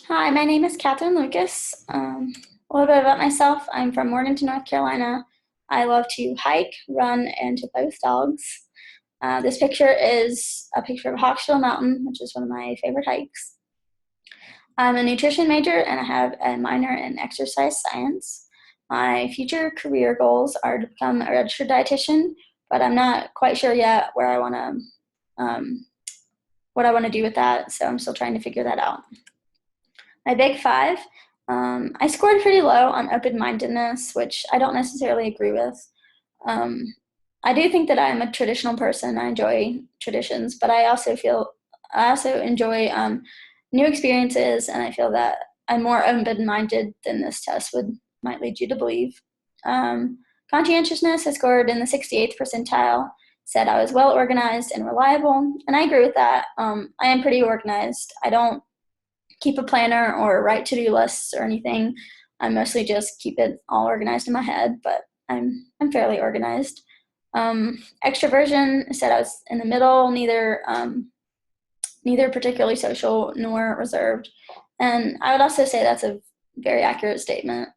Hi, my name is Catherine Lucas. A little bit about myself. I'm from Morganton, North Carolina. I love to hike, run, and to play with dogs. This picture is a picture of Hawksbill Mountain, which is one of my favorite hikes. I'm a nutrition major and I have a minor in exercise science. My future career goals are to become a registered dietitian, but I'm not quite sure yet where I want to, what I want to do with that. So I'm still trying to figure that out. My big five, I scored pretty low on open mindedness, which I don't necessarily agree with. Um, I do think that I'm a traditional person. I enjoy traditions, but I also enjoy new experiences, and I feel that I'm more open minded than this test would might lead you to believe. Conscientiousness, I scored in the 68th percentile. Said I was well organized and reliable, and I agree with that. I am pretty organized. I don't keep a planner or write to-do lists or anything. I mostly just keep it all organized in my head, but I'm fairly organized. Extroversion, said I was in the middle, neither particularly social nor reserved, and I would also say that's a very accurate statement.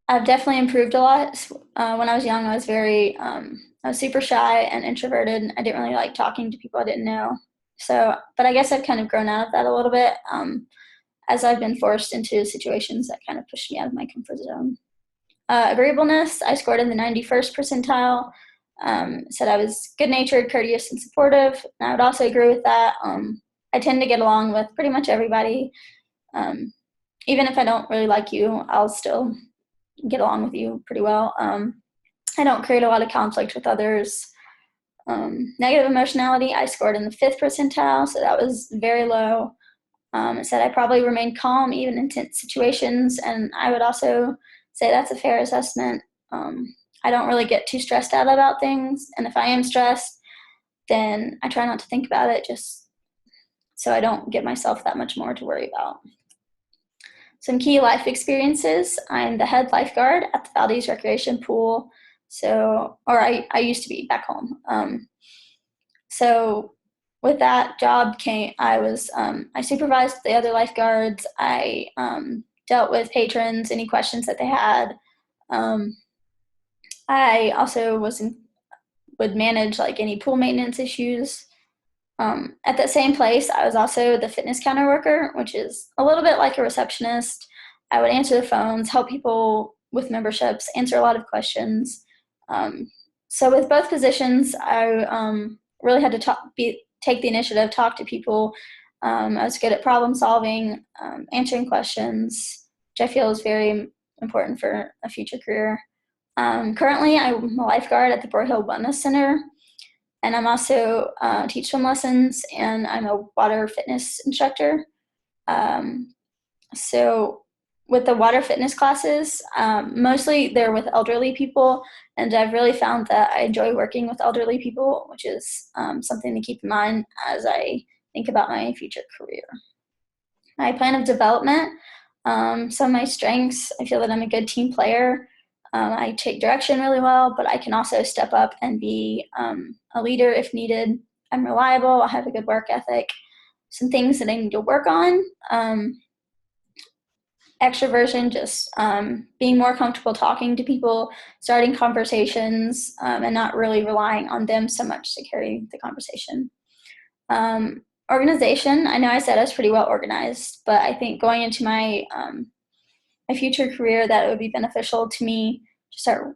I've definitely improved a lot. When I was young, I was super shy and introverted. I didn't really like talking to people I didn't know. So, but I guess I've kind of grown out of that a little bit as I've been forced into situations that kind of pushed me out of my comfort zone. Agreeableness, I scored in the 91st percentile. Said I was good natured, courteous, and supportive. And I would also agree with that. I tend to get along with pretty much everybody. Um, Even if I don't really like you, I'll still get along with you pretty well. I don't create a lot of conflict with others. Negative emotionality, I scored in the 5th percentile, so that was very low. It said I probably remain calm even in tense situations, and I would also say that's a fair assessment. I don't really get too stressed out about things, and if I am stressed, then I try not to think about it just so I don't give myself that much more to worry about. Some key life experiences. I'm the head lifeguard at the Valdez Recreation Pool. I used to be back home. So with that job I supervised the other lifeguards. I dealt with patrons, any questions that they had. Um, I also would manage like any pool maintenance issues. At that same place, I was also the fitness counter worker, which is a little bit like a receptionist. I would answer the phones, help people with memberships, answer a lot of questions. Um, so with both positions, I really had to take the initiative, talk to people. I was good at problem solving, answering questions, which I feel is very important for a future career. Currently, I'm a lifeguard at the Broyhill Wellness Center, and I'm also teach swim lessons, and I'm a water fitness instructor. Um, so with the water fitness classes, mostly they're with elderly people, and I've really found that I enjoy working with elderly people, which is something to keep in mind as I think about my future career. My plan of development, some of my strengths, I feel that I'm a good team player. I take direction really well, but I can also step up and be a leader if needed. I'm reliable, I have a good work ethic. Some things that I need to work on. Extroversion, just being more comfortable talking to people, starting conversations, and not really relying on them so much to carry the conversation. Organization, I know I said I was pretty well organized, but I think going into my future career that it would be beneficial to me to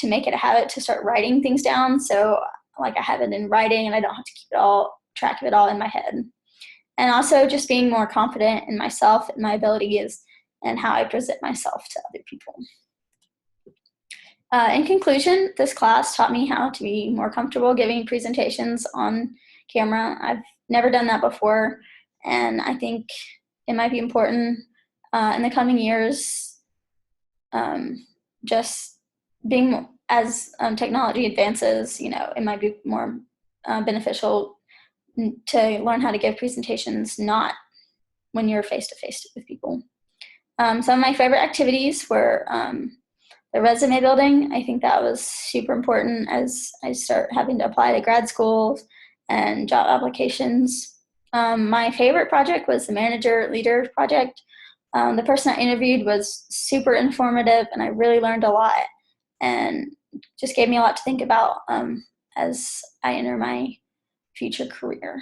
make it a habit to start writing things down. So like I have it in writing and I don't have to keep it all track of it all in my head. And also just being more confident in myself and my abilities and how I present myself to other people. In conclusion, this class taught me how to be more comfortable giving presentations on camera. I've never done that before, and I think it might be important in the coming years, just being as technology advances, it might be more beneficial to learn how to give presentations not when you're face to face with people. Some of my favorite activities were the resume building. I think that was super important as I start having to apply to grad schools and job applications. My favorite project was the manager leader project. The person I interviewed was super informative, and I really learned a lot, and just gave me a lot to think about as I enter my future career.